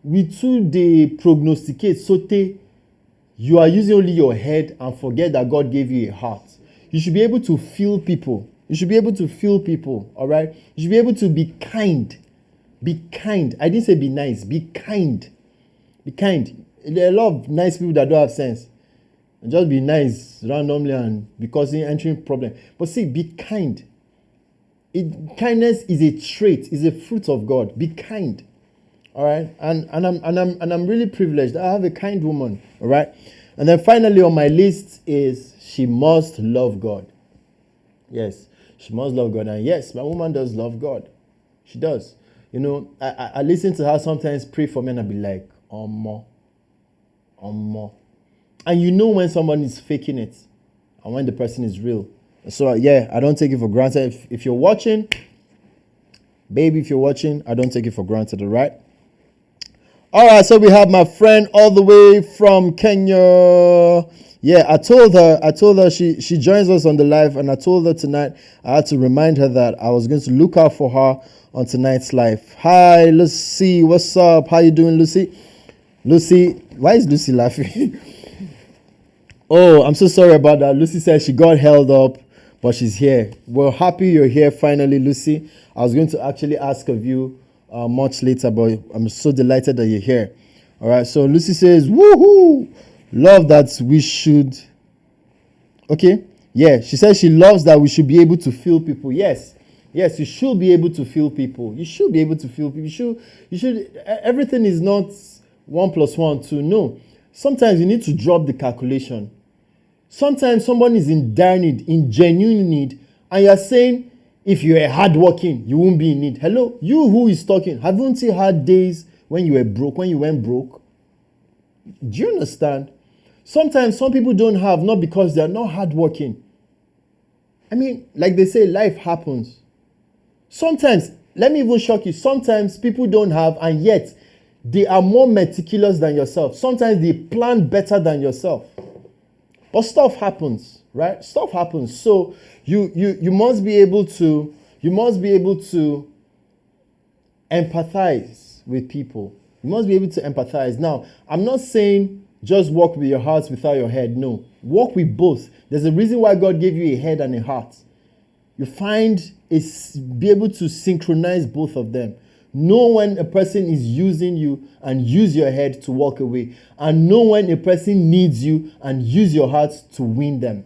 we they prognosticate. You are using only your head and forget that God gave you a heart. You should be able to feel people. All right? You should be able to be kind. Be kind. I didn't say be nice. Be kind. Be kind. There are a lot of nice people that don't have sense. And just be nice randomly and because you're entering problem. But see, be kind. Kindness is a trait, is a fruit of God. Be kind. All right? And I'm really privileged. I have a kind woman. All right? And then finally on my list is she must love God. Yes, she must love God. And yes, my woman does love God. She does. I listen to her sometimes pray for me and I'll be like, more. And when someone is faking it and when the person is real. So yeah, I don't take it for granted. If you're watching, baby, I don't take it for granted, all right? All right, so we have my friend all the way from Kenya. Yeah, I told her she joins us on the live, and I told her tonight I had to remind her that I was going to look out for her on tonight's live. Hi, Lucy, what's up? How you doing, Lucy? Lucy, why is Lucy laughing? Oh, I'm so sorry about that. Lucy said she got held up, but she's here. We're happy you're here finally, Lucy. I was going to actually ask of you much later, but I'm so delighted that you're here. All right, so Lucy says, woohoo, love that we should. Okay, yeah, she says she loves that we should be able to feel people. Yes, you should be able to feel people. You should be able to feel people. You should. Everything is not 1 + 1 2. No, sometimes you need to drop the calculation. Sometimes someone is in dire need, in genuine need, and you're saying, if you're hardworking, you won't be in need. Hello, you who is talking, haven't you had days when you were broke, when you went broke? Do you understand? Sometimes some people don't have, not because they're not hardworking. I mean, like they say, life happens. Sometimes, let me even shock you, sometimes people don't have, and yet they are more meticulous than yourself. Sometimes they plan better than yourself. But stuff happens, right? Stuff happens. So you must be able to empathize with people. You must be able to empathize. Now, I'm not saying just walk with your heart without your head. No, walk with both. There's a reason why God gave you a head and a heart. You be able to synchronize both of them. Know when a person is using you and use your head to walk away. And know when a person needs you and use your heart to win them.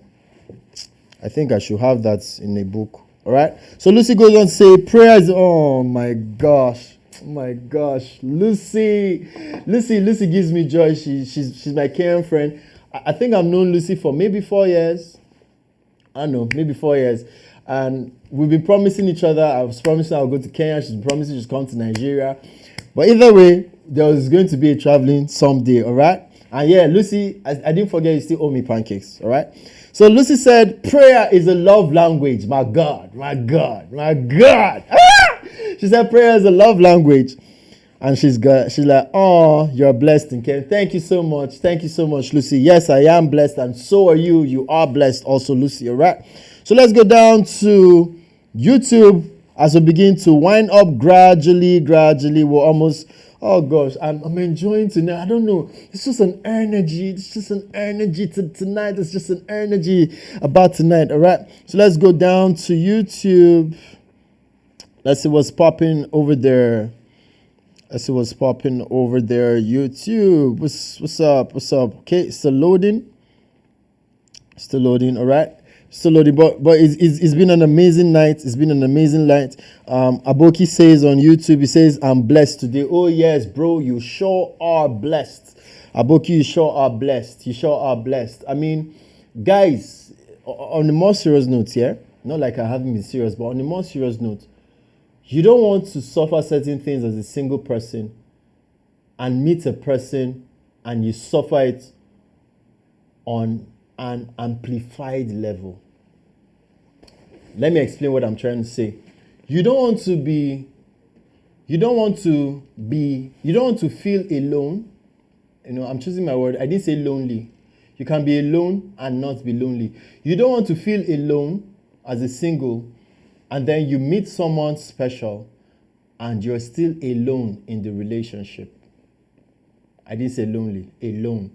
I think I should have that in a book. All right. So Lucy goes on to say, prayer is, oh my gosh. Oh my gosh. Lucy gives me joy. She's my caring friend. I think I've known Lucy for maybe 4 years. I don't know, maybe 4 years. And we've been promising each other. I was promising I'll go to Kenya. She's promising she's come to Nigeria. But either way, there was going to be a traveling someday, all right? And yeah, Lucy, I didn't forget you still owe me pancakes, all right? So Lucy said, prayer is a love language. My God, my God, my God. Ah! She said prayer is a love language. And she's like, oh, you're blessed and caring. Thank you so much. Thank you so much, Lucy. Yes, I am blessed, and so are you. You are blessed also, Lucy, all right? So let's go down to YouTube as we begin to wind up gradually. We're almost, oh gosh, I'm enjoying tonight. I don't know. It's just an energy. It's just an energy to tonight. It's just an energy about tonight, all right? So let's go down to YouTube. Let's see what's popping over there. YouTube. What's up? Okay, still loading, all right? Still loading, but it's been an amazing night. It's been an amazing night. Aboki says on YouTube, he says, I'm blessed today. Oh yes, bro, you sure are blessed. Aboki, you sure are blessed. I mean, guys, on a more serious note, yeah? Not like I haven't been serious, but on a more serious note, you don't want to suffer certain things as a single person and meet a person and you suffer it on an amplified level. Let me explain what I'm trying to say. You don't want to feel alone. I'm choosing my word. I didn't say lonely. You can be alone and not be lonely. You don't want to feel alone as a single, and then you meet someone special and you're still alone in the relationship. I didn't say lonely, alone.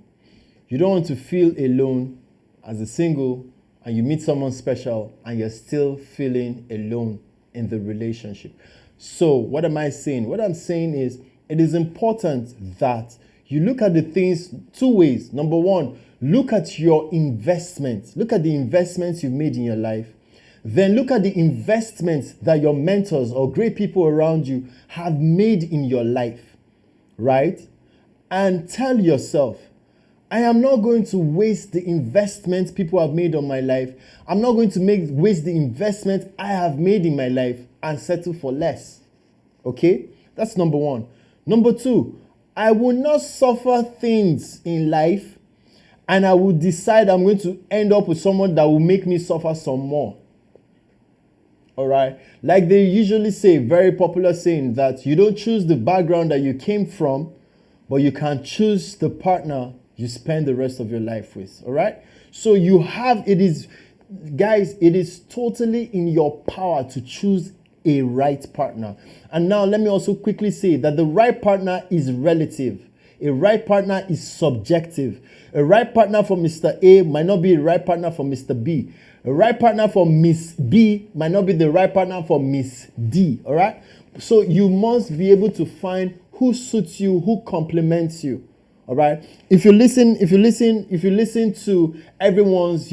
You don't want to feel alone as a single and you meet someone special and you're still feeling alone in the relationship. So what am I saying? What I'm saying is it is important that you look at the things two ways. Number one, look at your investments. Look at the investments you've made in your life. Then look at the investments that your mentors or great people around you have made in your life, right? And tell yourself, I am not going to waste the investment people have made on my life. I'm not going to waste the investment I have made in my life and settle for less. Okay? That's number one. Number two, I will not suffer things in life and I will decide I'm going to end up with someone that will make me suffer some more. All right. Like they usually say, very popular saying, that you don't choose the background that you came from, but you can choose the partner you spend the rest of your life with. All right. So it is totally in your power to choose a right partner. And now let me also quickly say that the right partner is relative. A right partner is subjective. A right partner for Mr. A might not be a right partner for Mr. B. A right partner for Miss B might not be the right partner for Miss D. All right. So you must be able to find who suits you, who complements you. All right. If you listen to everyone's,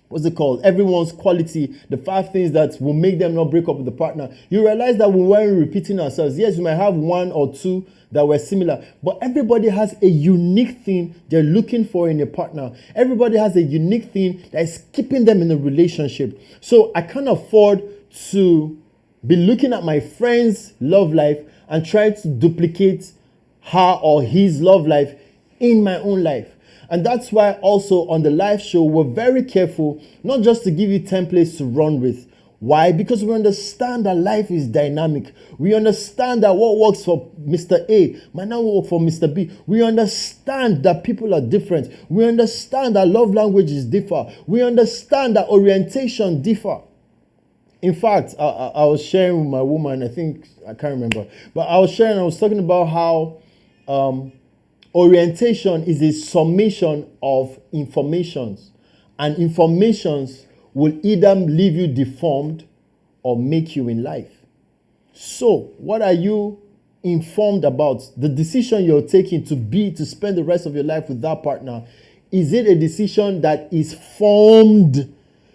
what's it called? Everyone's quality, the 5 things that will make them not break up with the partner. You realize that we weren't repeating ourselves. Yes, we might have 1 or 2 that were similar, but everybody has a unique thing they're looking for in a partner. Everybody has a unique thing that is keeping them in a relationship. So I can't afford to be looking at my friend's love life and try to duplicate her or his love life in my own life. And that's why also on the live show, we're very careful not just to give you templates to run with. Why? Because we understand that life is dynamic. We understand that what works for Mr. A might not work for Mr. B. We understand that people are different. We understand that love languages differ. We understand that orientation differ. In fact, I was sharing with my woman, I can't remember, but I was talking about how orientation is a summation of informations, and informations will either leave you deformed or make you in life. So, what are you informed about? The decision you're taking to spend the rest of your life with that partner, is it a decision that is formed?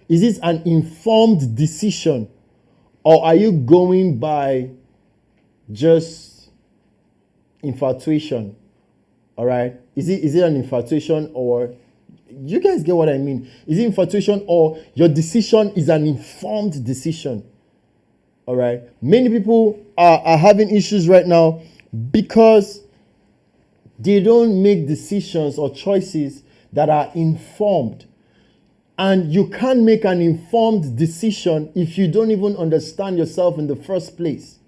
Is it an informed decision? Or are you going by just infatuation? All right. Is it an infatuation, or you guys get what I mean? Is it infatuation, or your decision is an informed decision? All right. Many people are having issues right now because they don't make decisions or choices that are informed. And you can't make an informed decision if you don't even understand yourself in the first place.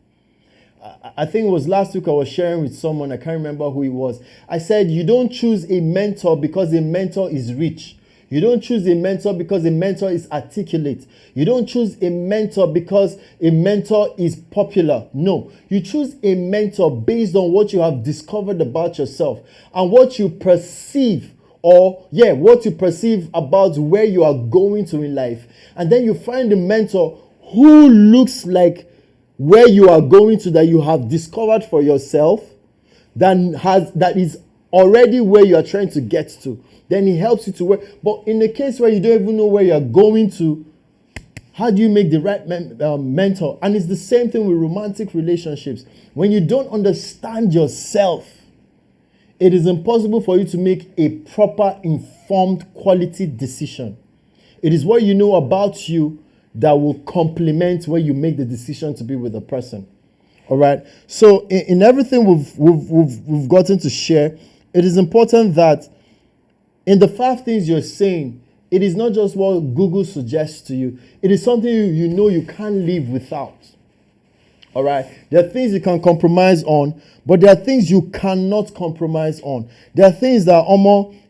I think it was last week I was sharing with someone, I can't remember who it was. I said, you don't choose a mentor because a mentor is rich. You don't choose a mentor because a mentor is articulate. You don't choose a mentor because a mentor is popular. No, you choose a mentor based on what you have discovered about yourself and what you perceive, what you perceive about where you are going to in life. And then you find a mentor who looks like where you are going to, that you have discovered for yourself, that is already where you are trying to get to. Then he helps you to work. But in the case where you don't even know where you're going to, how do you make the right mentor? And it's the same thing with romantic relationships. When you don't understand yourself, it is impossible for you to make a proper, informed, quality decision. It is what you know about you that will complement when you make the decision to be with a person. All right. So in everything we've gotten to share, it is important that in the 5 things you're saying, it is not just what Google suggests to you. It is something you know you can't live without. All right. There are things you can compromise on, but there are things you cannot compromise on. There are things that,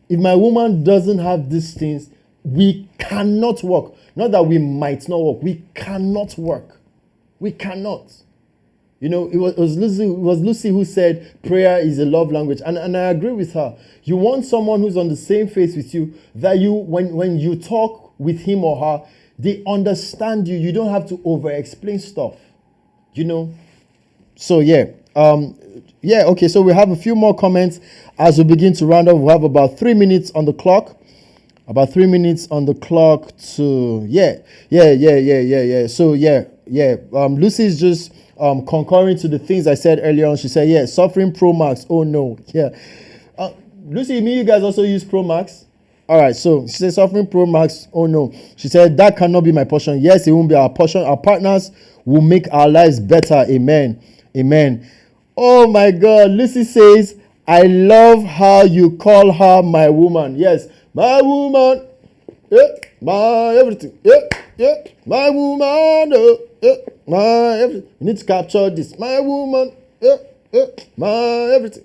if my woman doesn't have these things, we cannot work. Not that we might not work. We cannot work. We cannot. You know, it was Lucy who said prayer is a love language. And I agree with her. You want someone who's on the same phase with you, that when you talk with him or her, they understand you. You don't have to over-explain stuff. You know? So, okay, so we have a few more comments as we begin to round up. We have about 3 minutes on the clock. About 3 minutes on the clock to, So, Lucy's just concurring to the things I said earlier on. She said, suffering Pro Max. Oh, no. Yeah. Lucy, you guys also use Pro Max? All right, so she said, suffering Pro Max. Oh, no. She said, that cannot be my portion. Yes, it won't be our portion. Our partners will make our lives better. Amen. Amen. Oh, my God. Lucy says, I love how you call her my woman. Yes. My woman, my everything, my woman, my everything. You need to capture this. My woman, my everything,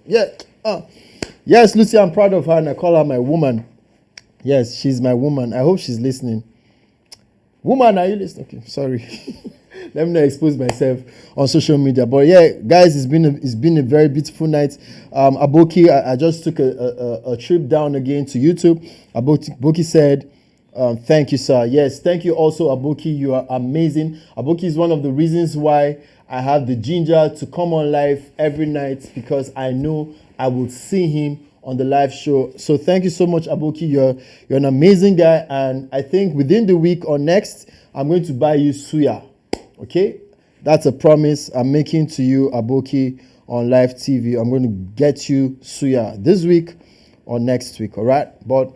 Yes, Lucy, I'm proud of her and I call her my woman. Yes, she's my woman. I hope she's listening. Woman, are you listening? Okay, sorry. Let me not expose myself on social media. But guys, it's been a very beautiful night. Aboki, I just took a trip down again to YouTube. Aboki said, thank you, sir. Yes, thank you also, Aboki. You are amazing. Aboki is one of the reasons why I have the ginger to come on live every night, because I know I will see him on the live show. So thank you so much, Aboki. You're an amazing guy. And I think within the week or next, I'm going to buy you suya. Okay, that's a promise I'm making to you, Aboki, on live TV. I'm going to get you suya this week or next week. All right, but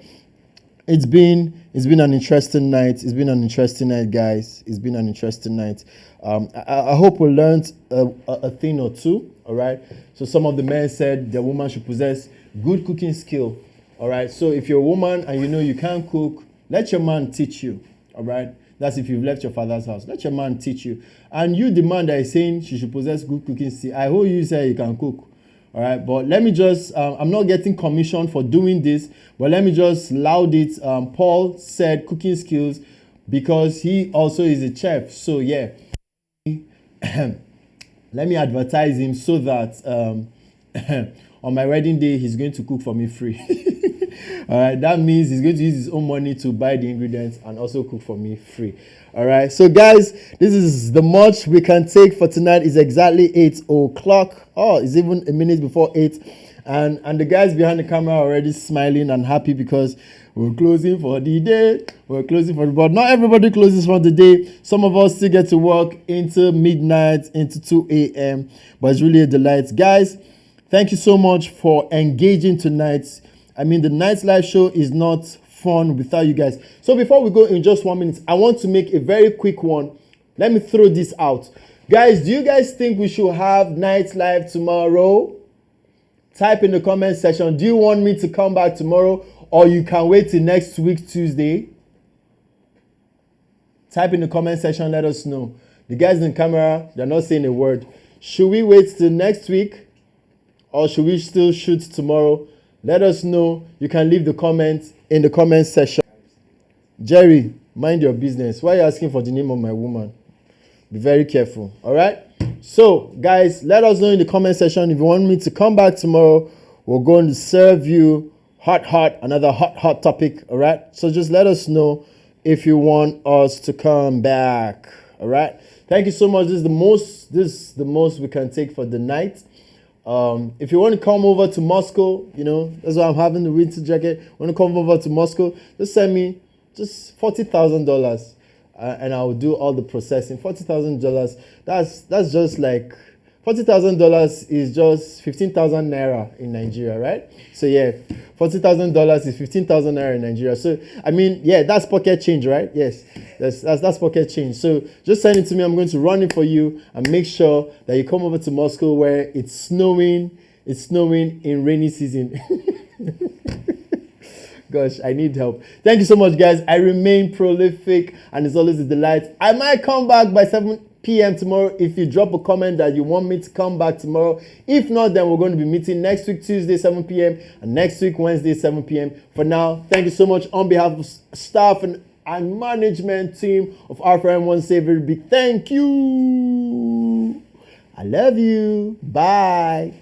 it's been an interesting night. It's been an interesting night, guys. It's been an interesting night. I hope we learned a thing or two. All right. So some of the men said the woman should possess good cooking skill. All right. So if you're a woman and you know you can't cook, let your man teach you. All right. That's if you've left your father's house. Let your man teach you. And you, the man that is saying she should possess good cooking skill, I hope you say you can cook. All right. But let me just, I'm not getting commission for doing this, but let me just loud it. Paul said cooking skills because he also is a chef. So yeah, let me advertise him so that on my wedding day, he's going to cook for me free. All right, that means he's going to use his own money to buy the ingredients and also cook for me free. All right, so guys, this is the much we can take for tonight. Is exactly 8 o'clock. Oh, it's even a minute before 8. And the guys behind the camera are already smiling and happy because we're closing for the day. We're closing for the but not everybody closes for the day. Some of us still get to work into midnight, into 2 a.m. But it's really a delight. Guys, thank you so much for engaging tonight. I mean, the night's live show is not fun without you guys. So before we go in just 1 minute, I want to make a very quick one. Let me throw this out. Guys, do you guys think we should have night live tomorrow? Type in the comment section. Do you want me to come back tomorrow or you can wait till next week, Tuesday? Type in the comment section. Let us know. The guys in the camera, they're not saying a word. Should we wait till next week or should we still shoot tomorrow? Let us know. You can leave the comments in the comment section. Jerry, mind your business. Why are you asking for the name of my woman? Be very careful. All right? So, guys, let us know in the comment section if you want me to come back tomorrow. We're going to serve you another hot topic. All right? So just let us know if you want us to come back. All right? Thank you so much. This is the most we can take for the night. If you want to come over to Moscow, that's why I'm having the winter jacket. Want to come over to Moscow? Just send me just $40,000. And I will do all the processing. $40,000. That's just like $40,000 is just 15,000 naira in Nigeria, right? So yeah, $40,000 is 15,000 naira in Nigeria. So I mean, yeah, that's pocket change, right? Yes, that's pocket change. So just send it to me. I'm going to run it for you and make sure that you come over to Moscow where it's snowing. It's snowing in rainy season. Gosh, I need help. Thank you so much, guys. I remain prolific, and it's always a delight. I might come back by 7 p.m. tomorrow if you drop a comment that you want me to come back tomorrow. If not, then we're going to be meeting next week, Tuesday, 7 p.m., and next week, Wednesday, 7 p.m. For now, thank you so much on behalf of staff and management team of RFM1. Say a very big thank you. I love you. Bye.